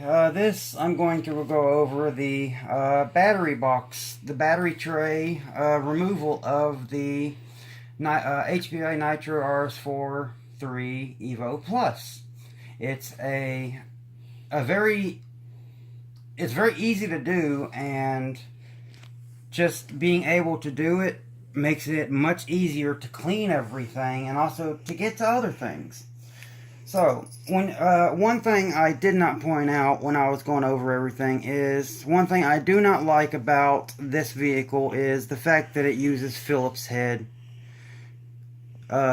This I'm going to go over the battery box, the battery tray removal of the HPI NITRO RS4 3 EVO Plus. It's it's very easy to do, and just being able to do it makes it much easier to clean everything and also to get to other things. So, one thing I did not point out when I was going over everything is, one thing I do not like about this vehicle is the fact that it uses Phillips head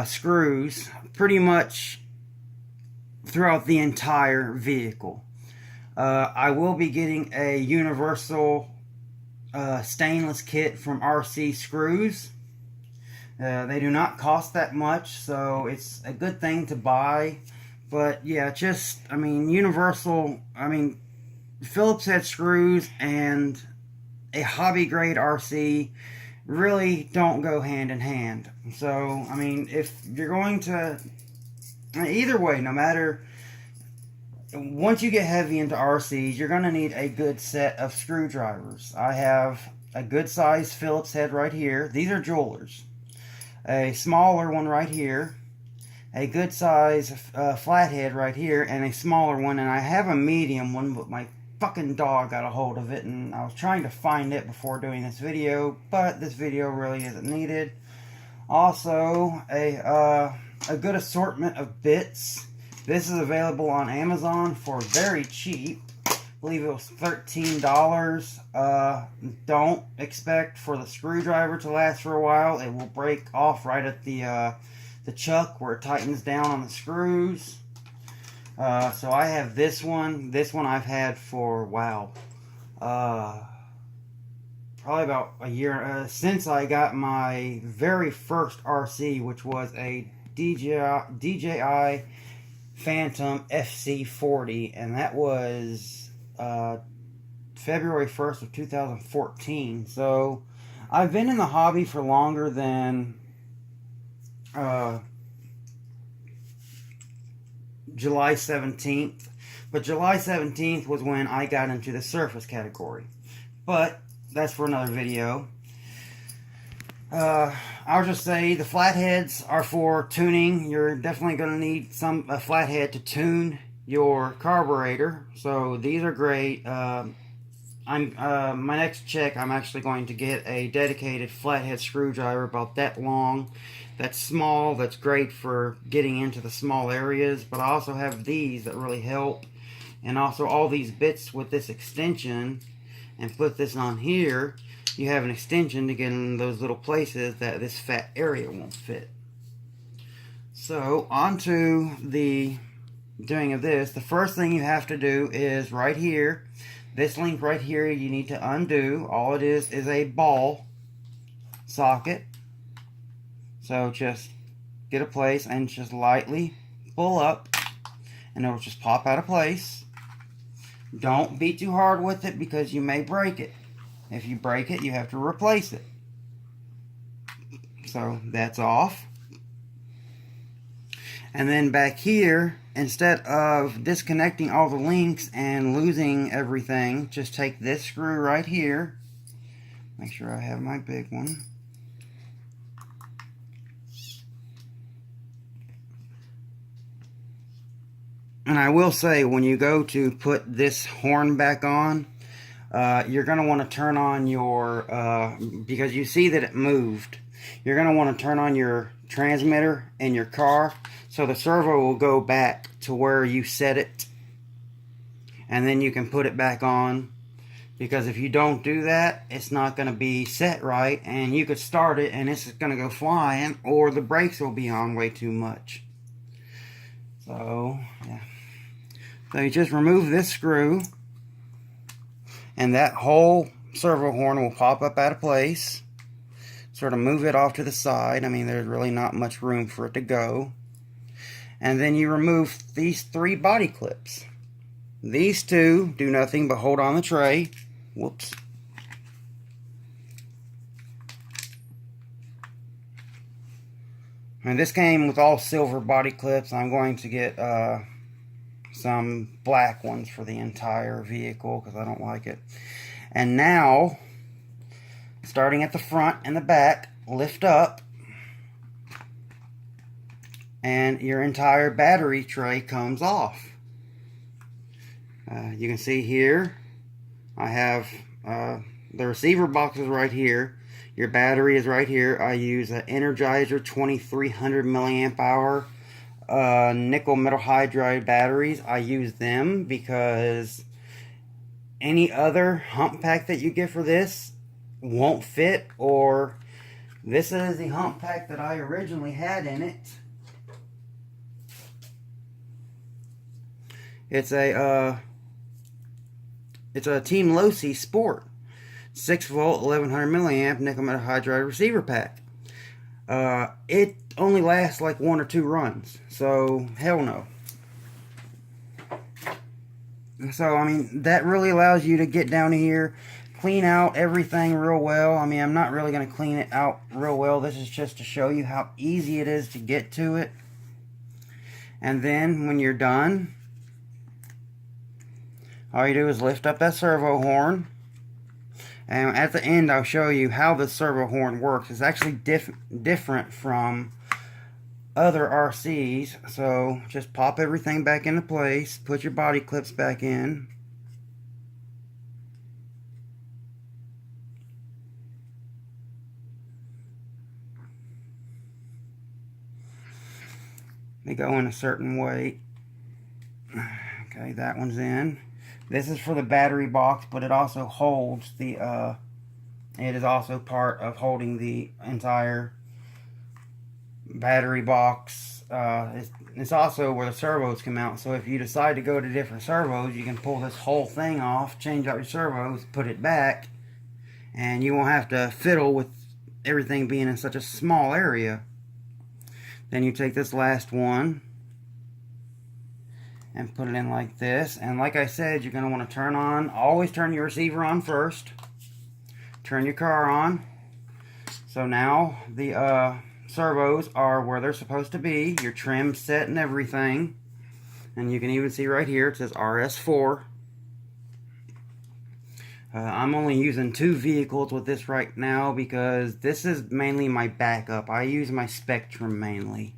screws pretty much throughout the entire vehicle. I will be getting a universal stainless kit from RC Screws. They do not cost that much, so it's a good thing to buy. But yeah, universal, Phillips head screws and a hobby grade RC really don't go hand in hand. So, if you're going to, either way, no matter, once you get heavy into RCs, you're going to need a good set of screwdrivers. I have a good size Phillips head right here. These are jewelers. A smaller one right here, a good size flathead right here, and a smaller one, and I have a medium one, but my fucking dog got a hold of it, and I was trying to find it before doing this video, but this video really isn't needed. Also, a good assortment of bits. This is available on Amazon for very cheap. I believe it was $13. Don't expect for the screwdriver to last for a while. It will break off right at the chuck where it tightens down on the screws. So I have this one. This one I've had for, wow, probably about a year, since I got my very first RC, which was a DJI Phantom FC40, and that was February 1st of 2014. So I've been in the hobby for longer than July 17th, but July 17th was when I got into the surface category, but that's for another video. I'll just say the flatheads are for tuning. You're definitely going to need a flathead to tune your carburetor, so these are great. My next check, I'm actually going to get a dedicated flathead screwdriver about that long, that's small, that's great for getting into the small areas. But I also have these that really help, and also all these bits with this extension, and put this on here. You have an extension to get in those little places that this fat area won't fit. So, on to the doing of this. The first thing you have to do is right here, this link right here, you need to undo. All it is a ball socket. So just get a place and just lightly pull up, and it'll just pop out of place. Don't beat too hard with it because you may break it. If you break it, you have to replace it. So that's off. And then back here, instead of disconnecting all the links and losing everything, just take this screw right here. Make sure I have my big one. And I will say, when you go to put this horn back on, you're going to want to turn on your, because you see that it moved, you're going to want to turn on your transmitter in your car, so the servo will go back to where you set it, and then you can put it back on. Because if you don't do that, it's not going to be set right, and you could start it and it's going to go flying, or the brakes will be on way too much. So, yeah. So you just remove this screw, and that whole servo horn will pop up out of place. Sort of move it off to the side. There's really not much room for it to go. And then you remove these 3 body clips. These 2 do nothing but hold on the tray. Whoops. And this came with all silver body clips. I'm going to get some black ones for the entire vehicle because I don't like it. And now, starting at the front and the back, lift up, and your entire battery tray comes off. You can see here, I have the receiver box is right here. Your battery is right here. I use an Energizer 2300 milliamp hour nickel metal hydride batteries. I use them because any other hump pack that you get for this won't fit, or this is the hump pack that I originally had in it. It's a Team Losi Sport 6 volt 1100 milliamp nickel metal hydride receiver pack. It only lasts like 1 or 2 runs, so hell no. So I mean, that really allows you to get down here, clean out everything real well. I mean, I'm not really going to clean it out real well. This is just to show you how easy it is to get to it. And then when you're done, all you do is lift up that servo horn, and at the end I'll show you how the servo horn works. It's actually different from other RCs. So just pop everything back into place, put your body clips back in, they go in a certain way. Okay, that one's in. This is for the battery box, but it also holds the, it is also part of holding the entire battery box. It's also where the servos come out, so if you decide to go to different servos, you can pull this whole thing off, change out your servos, put it back, and you won't have to fiddle with everything being in such a small area. Then you take this last one and put it in like this, and like I said, you're going to want to always turn your receiver on first, turn your car on. So now the servos are where they're supposed to be, your trim set and everything, and you can even see right here it says RS4. I'm only using 2 vehicles with this right now because this is mainly my backup. I use my Spectrum mainly.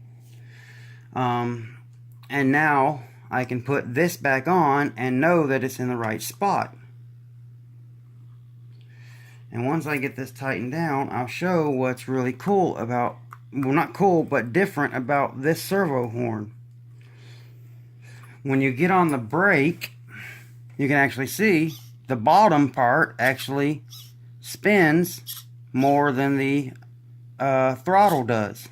And now I can put this back on and know that it's in the right spot. And once I get this tightened down, I'll show what's really cool about, well, not cool, but different about this servo horn. When you get on the brake, you can actually see the bottom part actually spins more than the throttle does.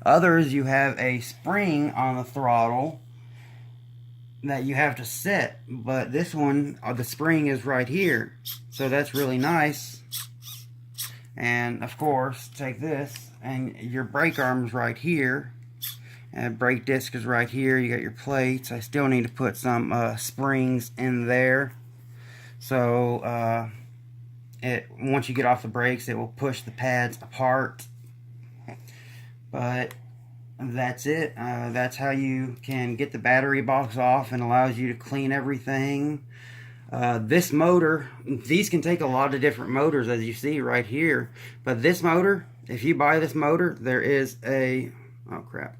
Others, you have a spring on the throttle that you have to set, but this one, the spring is right here, so that's really nice. And of course, take this, and your brake arm's right here, and brake disc is right here. You got your plates. I still need to put some springs in there, so once you get off the brakes, it will push the pads apart. But that's it. That's how you can get the battery box off, and allows you to clean everything. This motor, these can take a lot of different motors, as you see right here. But this motor, if you buy this motor, there is a, oh crap,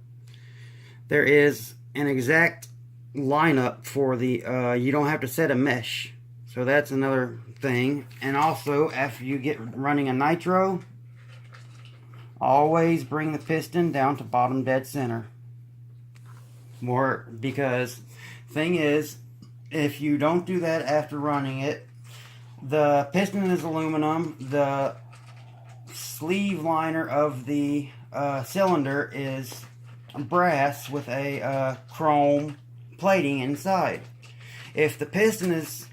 there is an exact lineup for the, you don't have to set a mesh. So that's another thing. And also, after you get running a nitro, always bring the piston down to bottom dead center. Because thing is, if you don't do that after running it, the piston is aluminum, the sleeve liner of the cylinder is brass with a chrome plating inside. If the piston is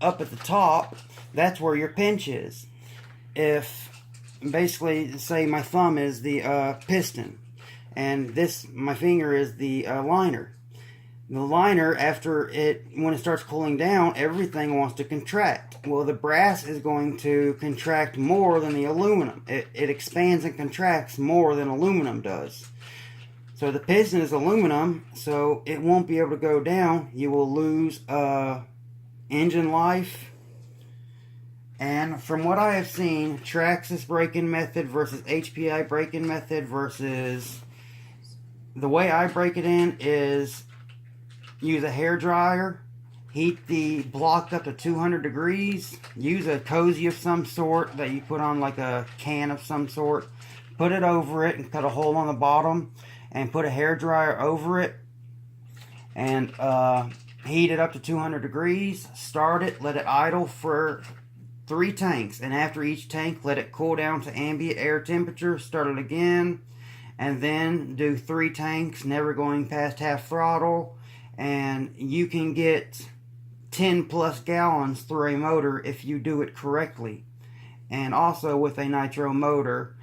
up at the top, that's where your pinch is. If basically, say my thumb is the piston, and this, my finger, is the liner. The liner, when it starts cooling down, everything wants to contract. Well, the brass is going to contract more than the aluminum. It expands and contracts more than aluminum does. So the piston is aluminum, so it won't be able to go down. You will lose engine life. And from what I have seen, Traxxas braking method versus HPI braking method versus the way I break it in is use a hair dryer, heat the block up to 200 degrees, use a cozy of some sort that you put on like a can of some sort, put it over it and cut a hole on the bottom and put a hair dryer over it and heat it up to 200 degrees, start it, let it idle for 3 tanks, and after each tank let it cool down to ambient air temperature, start it again, and then do 3 tanks, never going past half throttle, and you can get 10 plus gallons through a motor if you do it correctly. And also with a nitro motor,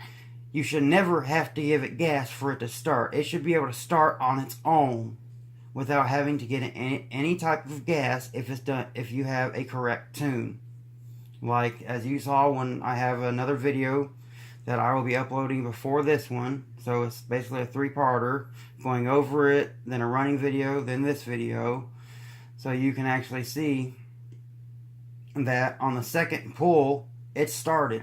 you should never have to give it gas for it to start. It should be able to start on its own without having to get any type of gas if you have a correct tune. Like as you saw when I have another video that I will be uploading before this one. So it's basically a 3-parter, going over it, then a running video, then this video. So you can actually see that on the second pull, it started.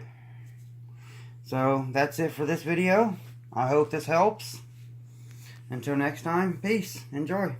So that's it for this video. I hope this helps. Until next time, peace. Enjoy.